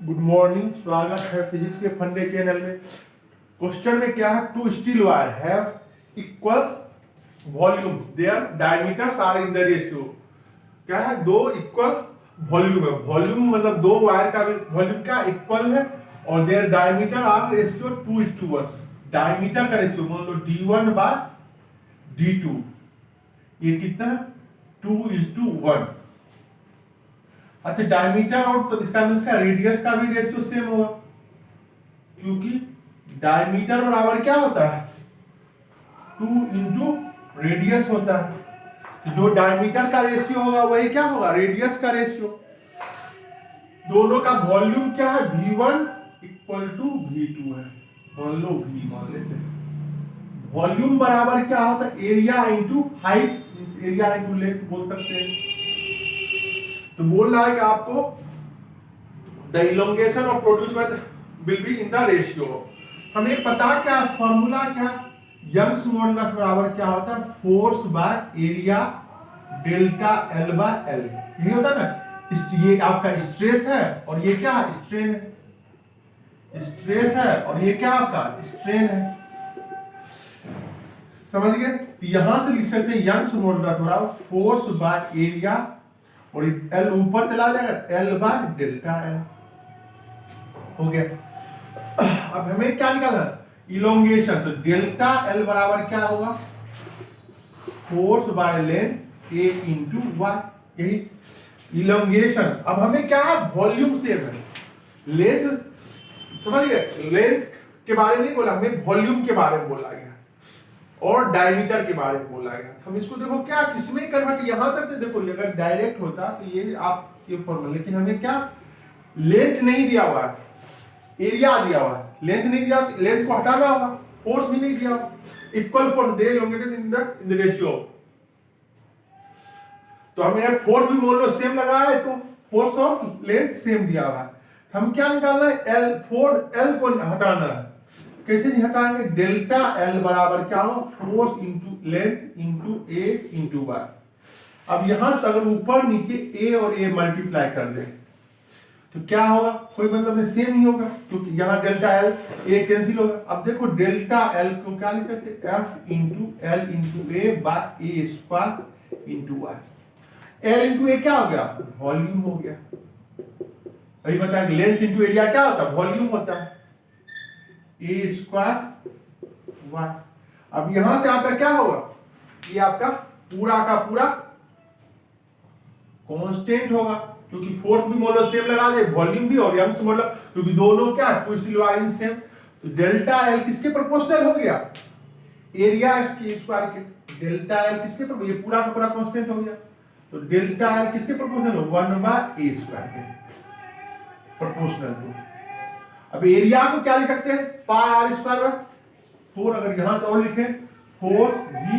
Good morning, स्वागत है physics के फंडे चैनल में। क्वेश्चन में क्या है, two steel wire have equal volumes, their diameters are in the ratio. क्या है, दो इक्वल वॉल्यूम है। वॉल्यूम मतलब दो वायर का वॉल्यूम क्या इक्वल है और their diameter are ratio 2:1। Diameter का रेशियो मान लो d1 बाय d2, ये कितना है 2:1। अच्छा, डायमीटर और तो इसका रेडियस का भी रेशियो सेम होगा, क्योंकि डायमीटर बराबर क्या होता है 2 इंटू रेडियस होता है। जो डायमीटर का रेशियो होगा वही क्या होगा, रेडियस का रेशियो। दोनों का वॉल्यूम क्या है, v1 इक्वल टू v2 है। मान लो v मान लेते हैं। वॉल्यूम बराबर क्या होता है, area into height, area into length बोल सकते हैं। तो बोल रहा है कि आपको the elongation of produce will be in the ratio. हमें पता क्या है, फॉर्मूला क्या, यंग्स मॉडुलस बराबर क्या होता है, force by area delta L by L. यही होता है ना। ये आपका स्ट्रेस है और ये क्या है, स्ट्रेन है। स्ट्रेस है और ये क्या आपका स्ट्रेन है। समझ गए। यहां से लिख सकते हैं यंग्स मॉडुलस बराबर फोर्स बाय एरिया, और एल ऊपर चला जाएगा, एल बाय डेल्टा एल हो गया। अब हमें क्या निकालना, इलोंगेशन। तो डेल्टा एल बराबर क्या होगा, force by length A into Y, यही इलोंगेशन। अब हमें क्या है, वॉल्यूम सेम है। लेंथ समझ गए, लेंथ के बारे में नहीं बोला, हमें वॉल्यूम के बारे में बोला गया और डायमीटर के बारे में बोला गया। हम इसको देखो क्या किसमें कन्वर्ट, यहां तक तो देखो अगर डायरेक्ट होता तो ये आप ये फॉर्मूला, लेकिन हमें क्या लेंथ नहीं दिया हुआ है, एरिया दिया हुआ है। लेंथ नहीं दिया, लेंथ को हटाना होगा। फोर्स भी नहीं दिया हुआ, equal force they elongated in the ratio. तो हमें फोर्स भी मान लो सेम लगा है, तो फोर्स और लेंथ सेम दिया हुआ है। हम क्या निकालना है, एल, फोर एल को हटाना है। कैसे नहीं हटाएंगे, डेल्टा एल बराबर क्या हो, फोर्स इंटू लेंथ इंटू ए इंटू वाई। अब यहां से अगर ऊपर नीचे ए और ए मल्टीप्लाई कर दें तो क्या होगा, कोई मतलब नहीं, सेम ही होगा, क्योंकि यहां डेल्टा एल ए कैंसिल होगा। अब देखो डेल्टा एल को क्या लिख सकते, F into L into A by A square into Y. L into A क्या हो गया, वॉल्यूम हो गया। अभी बताया लेंथ इंटू एरिया क्या होता है, वॉल्यूम होता है, ए स्क्वायर वाई। अब यहां से आपका क्या होगा, ये आपका पूरा का पूरा कांस्टेंट होगा, क्योंकि फोर्स भी मान लो सेम लगा दे, वॉल्यूम भी, और यंग्स मॉडुलस, क्योंकि दोनों क्या टू स्टील वायर सेम। तो डेल्टा एल किसके प्रोपोर्शनल हो गया, एरिया इसकी स्क्वायर के। डेल्टा एल किसके पर, ये पूरा का पूरा कांस्टेंट हो गया। तो डेल्टा एल किसके प्रोपोर्शनल हो, 1/a स्क्वायर के प्रोपोर्शनल टू। अब एरिया को क्या लिख सकते हैं, पाई आर स्क्वायर बाय 4। अगर यहां से और लिखें 4v,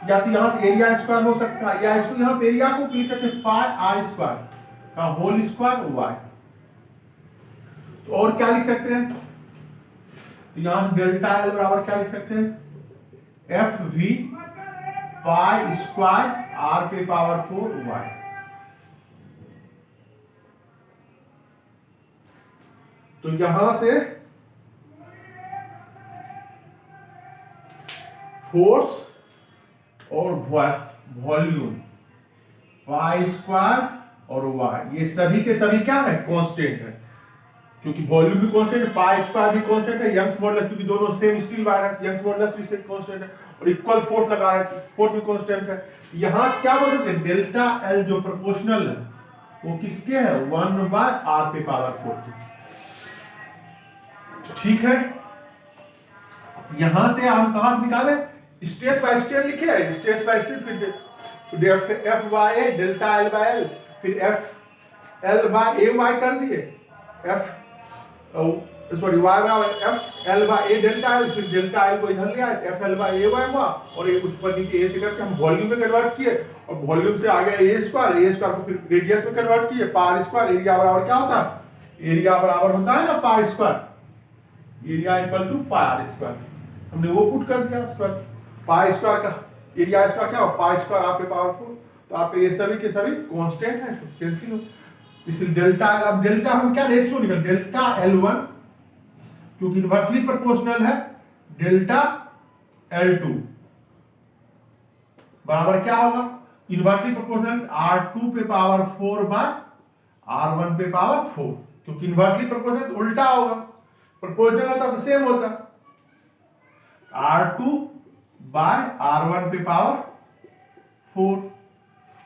या तो यहां से एरिया स्क्वायर हो सकता है, या इसको यहां पे एरिया को लिख सकते हैं पाई आर स्क्वायर का होल स्क्वायर वाई। तो और क्या लिख सकते हैं, तो यहां डेल्टा एल बराबर क्या लिख सकते हैं, F V pi square R के पावर 4 वाई। तो यहां से फोर्स और वॉल्यूम पाई स्क्वायर और वाई, ये सभी के सभी क्या है, कांस्टेंट है। क्योंकि वॉल्यूम भी कांस्टेंट है, पाई स्क्वायर भी कांस्टेंट है, यंग्स मॉडुलस क्योंकि दोनों सेम स्टील वायर है, यंग्स मॉडुलस भी सेम कांस्टेंट है, और इक्वल फोर्स लगा है, फोर्स भी कांस्टेंट है। यहां से क्या बोल सकते हैं, डेल्टा एल जो प्रोपोर्शनल है वो किसके है, 1/r के पावर 4 के। ठीक है। यहां से हम कहां से निकाले, स्ट्रेस बाय स्ट्रेन लिखे है, स्ट्रेस बाय स्ट्रेन, फिर F by A delta L by L, फिर F L by A Y कर दिए, F sorry Y by F L by A delta L, फिर डेल्टा एल को इधर ले आए, F L by A Y हुआ, और ये उस पर नीचे ए से करके हम वॉल्यूम में कन्वर्ट किए, और वॉल्यूम से आ गया ए स्क्वायर को फिर रेडियस में कन्वर्ट किए, पाई स्क्वायर। एरिया बराबर क्या होता है, एरिया बराबर होता है ना pi square, area equal to pi square. हमने वो पुट कर दिया स्क्वायर, पाई स्क्वायर का एरिया स्क्वायर क्या हो, पाई स्क्वायर आपके पावर 4। तो आपके ये सभी के सभी कांस्टेंट है, तो कैंसिल हो। इसलिए डेल्टा एल, अब डेल्टा हम क्या रेशियो निकल, डेल्टा L1 क्योंकि इनवर्सली प्रोपोर्शनल है डेल्टा L2 बराबर क्या होगा, इनवर्सली प्रोपोर्शनल R2 पे पावर 4 बाय R1 पे पावर 4, क्योंकि इनवर्सली प्रोपोर्शनल उल्टा होगा, प्रोपोर्शनल होता तो सेम होता, R2 बाय R1 पे पावर 4,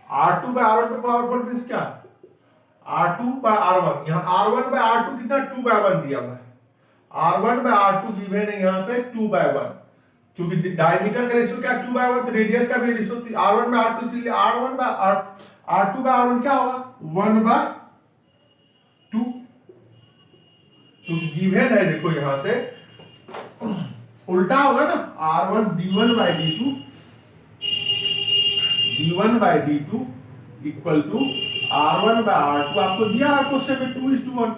R2 बाय R1 पे पावर 4 मींस क्या, R2 बाय R1, यहाँ R1 बाय R2 कितना 2 बाय 1 दिया हुआ है, R1 बाय R2 गिवन है यहाँ पे 2 बाय 1, क्योंकि डायमीटर का रेशियो क्या 2 बाय 1, तो रेडियस का भी रेशियो R1 बाय R2, इसलिए R1 by R2 bye R1 क्या होगा 1 बाय 2, क्योंकि गिवन है देखो यहां से उल्टा होगा ना, R1 D1 by D2 D1 by D2 equal to R1 by R2, आपको दिया है क्वेश्चन में 2:1,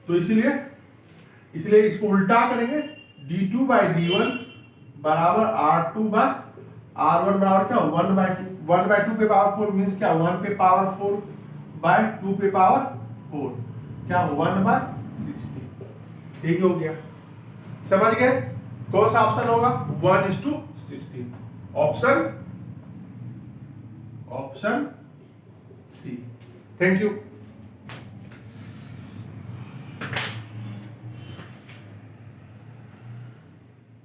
तो इसलिए इसको उल्टा करेंगे, D2 बाय D1 बराबर R2 बाय R1 बराबर क्या 1 बाय 2, 1 बाय 2 पे पावर 4 मींस क्या 1 पे पावर 4 बाय 2 पे पावर 4, क्या 1 बाय 16, ठीक हो गया, समझ गए, कौन सा ऑप्शन होगा 1:16, ऑप्शन सी। Thank you.